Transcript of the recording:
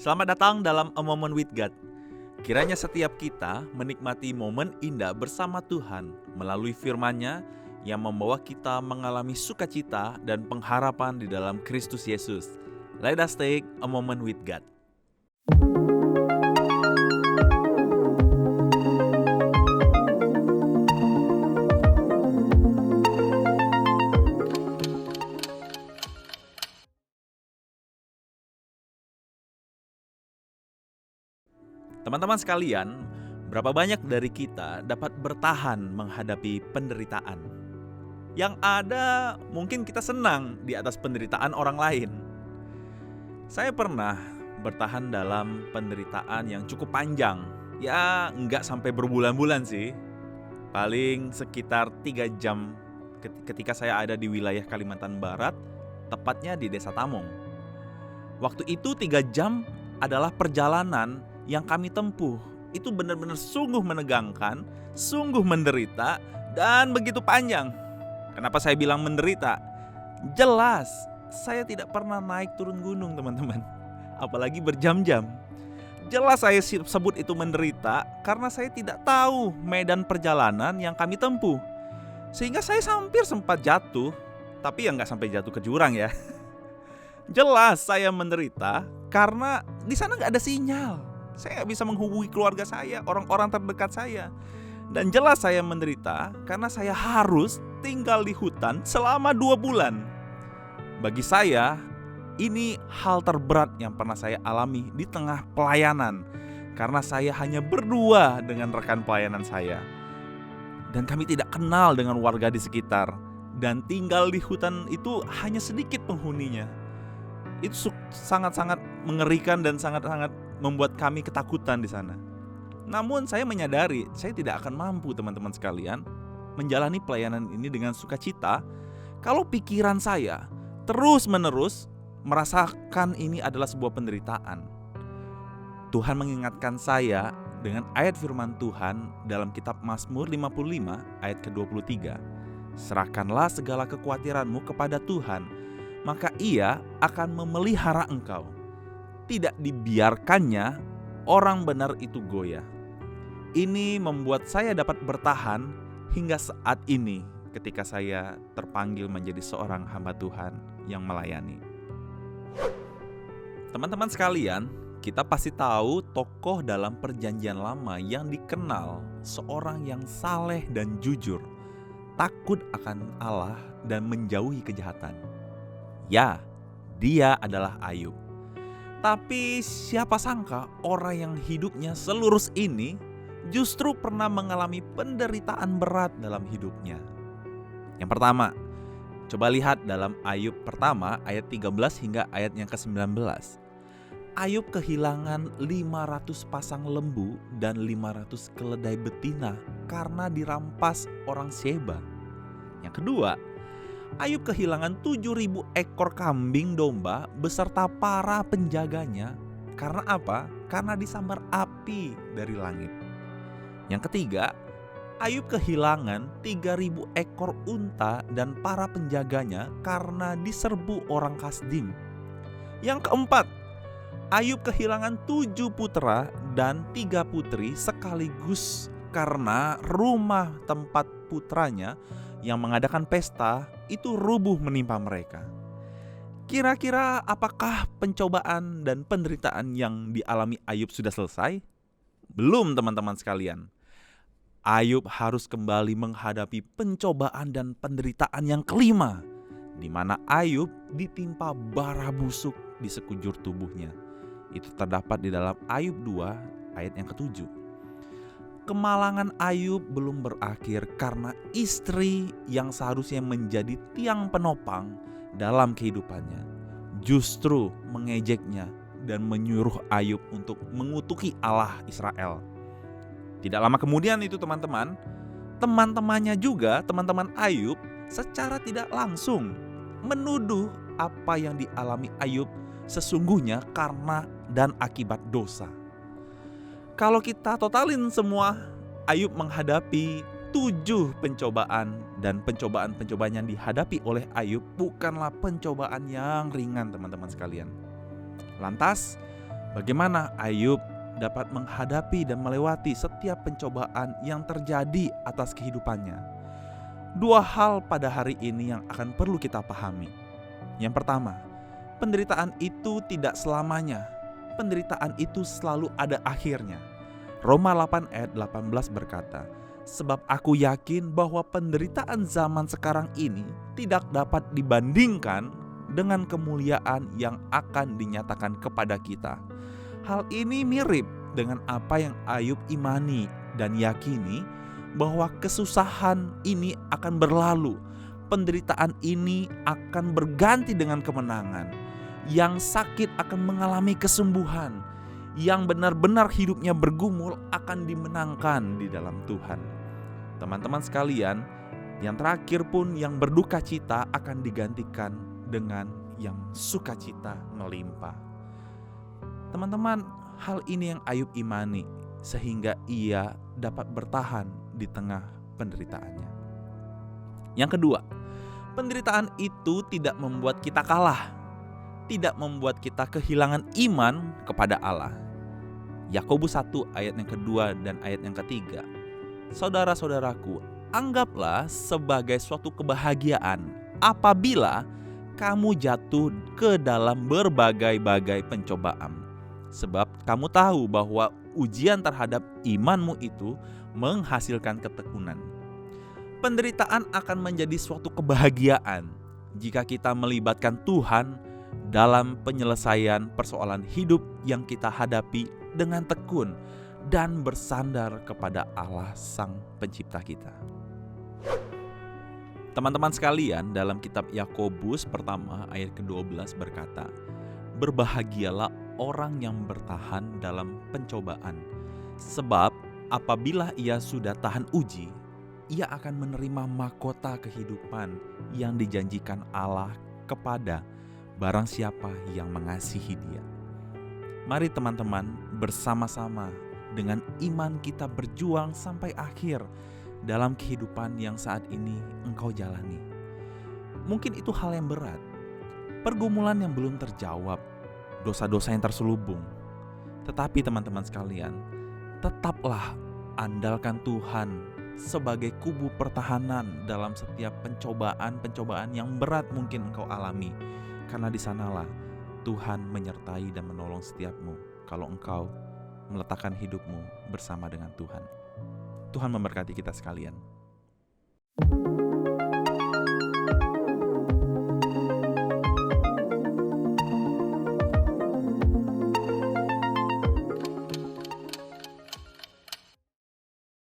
Selamat datang dalam A Moment with God. Kiranya setiap kita menikmati momen indah bersama Tuhan melalui firman-Nya yang membawa kita mengalami sukacita dan pengharapan di dalam Kristus Yesus. Let us take a moment with God. Teman-teman sekalian, berapa banyak dari kita dapat bertahan menghadapi penderitaan? Yang ada mungkin kita senang di atas penderitaan orang lain. Saya pernah bertahan dalam penderitaan yang cukup panjang. Ya, nggak sampai berbulan-bulan sih. Paling sekitar 3 jam ketika saya ada di wilayah Kalimantan Barat, tepatnya di Desa Tamong. Waktu itu 3 jam adalah perjalanan yang kami tempuh. Itu benar-benar sungguh menegangkan, sungguh menderita, dan begitu panjang. Kenapa saya bilang menderita? Jelas, saya tidak pernah naik turun gunung, teman-teman. Apalagi berjam-jam. Jelas saya sebut itu menderita karena saya tidak tahu medan perjalanan yang kami tempuh. Sehingga saya hampir sempat jatuh, tapi ya nggak sampai jatuh ke jurang ya. Jelas saya menderita karena di sana nggak ada sinyal. Saya nggak bisa menghubungi keluarga saya, orang-orang terdekat saya. Dan jelas saya menderita karena saya harus tinggal di hutan selama 2 bulan. Bagi saya, ini hal terberat yang pernah saya alami di tengah pelayanan. Karena saya hanya berdua dengan rekan pelayanan saya. Dan kami tidak kenal dengan warga di sekitar. Dan tinggal di hutan itu hanya sedikit penghuninya. Itu sangat-sangat mengerikan dan sangat-sangat membuat kami ketakutan di sana. Namun saya menyadari saya tidak akan mampu, teman-teman sekalian, menjalani pelayanan ini dengan sukacita kalau pikiran saya terus-menerus merasakan ini adalah sebuah penderitaan. Tuhan mengingatkan saya dengan ayat firman Tuhan dalam kitab Mazmur 55 ayat ke-23. Serahkanlah segala kekhawatiranmu kepada Tuhan, maka Ia akan memelihara engkau. Tidak dibiarkannya orang benar itu goyah. Ini membuat saya dapat bertahan hingga saat ini ketika saya terpanggil menjadi seorang hamba Tuhan yang melayani. Teman-teman sekalian, kita pasti tahu tokoh dalam Perjanjian Lama yang dikenal seorang yang saleh dan jujur, takut akan Allah dan menjauhi kejahatan. Ya, dia adalah Ayub. Tapi siapa sangka orang yang hidupnya selurus ini justru pernah mengalami penderitaan berat dalam hidupnya. Yang pertama, coba lihat dalam Ayub pertama ayat 13 hingga ayat yang ke-19. Ayub kehilangan 500 pasang lembu dan 500 keledai betina karena dirampas orang Sheba. Yang kedua, Ayub kehilangan 7.000 ekor kambing domba beserta para penjaganya. Karena apa? Karena disambar api dari langit. Yang ketiga, Ayub kehilangan 3.000 ekor unta dan para penjaganya karena diserbu orang Kasdim. Yang keempat, Ayub kehilangan 7 putra dan 3 putri sekaligus karena rumah tempat putranya yang mengadakan pesta itu rubuh menimpa mereka. Kira-kira apakah pencobaan dan penderitaan yang dialami Ayub sudah selesai? Belum, teman-teman sekalian. Ayub harus kembali menghadapi pencobaan dan penderitaan yang kelima, di mana Ayub ditimpa bara busuk di sekujur tubuhnya. Itu terdapat di dalam Ayub 2 ayat yang ke-7. Kemalangan Ayub belum berakhir karena istri yang seharusnya menjadi tiang penopang dalam kehidupannya justru mengejeknya dan menyuruh Ayub untuk mengutuki Allah Israel. Tidak lama kemudian itu teman-temannya juga, teman-teman Ayub secara tidak langsung menuduh apa yang dialami Ayub sesungguhnya karena dan akibat dosa. Kalau kita totalin semua, Ayub menghadapi 7 pencobaan, dan pencobaan-pencobaan yang dihadapi oleh Ayub bukanlah pencobaan yang ringan, teman-teman sekalian. Lantas, Bagaimana Ayub dapat menghadapi dan melewati setiap pencobaan yang terjadi atas kehidupannya. Dua hal pada hari ini yang akan perlu kita pahami. Yang pertama, penderitaan itu tidak selamanya. Penderitaan itu selalu ada akhirnya. Roma 8 ayat 18 berkata, "Sebab aku yakin bahwa penderitaan zaman sekarang ini tidak dapat dibandingkan dengan kemuliaan yang akan dinyatakan kepada kita." Hal ini mirip dengan apa yang Ayub imani dan yakini, bahwa kesusahan ini akan berlalu. Penderitaan ini akan berganti dengan kemenangan. Yang sakit akan mengalami kesembuhan. Yang benar-benar hidupnya bergumul akan dimenangkan di dalam Tuhan. Teman-teman sekalian, yang terakhir pun yang berduka cita akan digantikan dengan yang sukacita melimpah. Teman-teman, hal ini yang Ayub imani sehingga ia dapat bertahan di tengah penderitaannya. Yang kedua, penderitaan itu tidak membuat kita kalah, tidak membuat kita kehilangan iman kepada Allah. Yakobus 1 ayat yang kedua dan ayat yang ketiga. Saudara-saudaraku, anggaplah sebagai suatu kebahagiaan apabila kamu jatuh ke dalam berbagai-bagai pencobaan. Sebab kamu tahu bahwa ujian terhadap imanmu itu menghasilkan ketekunan. Penderitaan akan menjadi suatu kebahagiaan jika kita melibatkan Tuhan dalam penyelesaian persoalan hidup yang kita hadapi dengan tekun dan bersandar kepada Allah Sang Pencipta kita. Teman-teman sekalian, dalam kitab Yakobus pertama ayat ke-12 berkata, "Berbahagialah orang yang bertahan dalam pencobaan, sebab apabila ia sudah tahan uji, ia akan menerima mahkota kehidupan yang dijanjikan Allah kepada barang siapa yang mengasihi Dia." Mari teman-teman bersama-sama dengan iman kita berjuang sampai akhir dalam kehidupan yang saat ini engkau jalani. Mungkin itu hal yang berat, pergumulan yang belum terjawab, dosa-dosa yang terselubung. Tetapi teman-teman sekalian, tetaplah andalkan Tuhan sebagai kubu pertahanan dalam setiap pencobaan yang berat mungkin engkau alami. Karena di sanalah Tuhan menyertai dan menolong setiapmu kalau engkau meletakkan hidupmu bersama dengan Tuhan. Tuhan memberkati kita sekalian.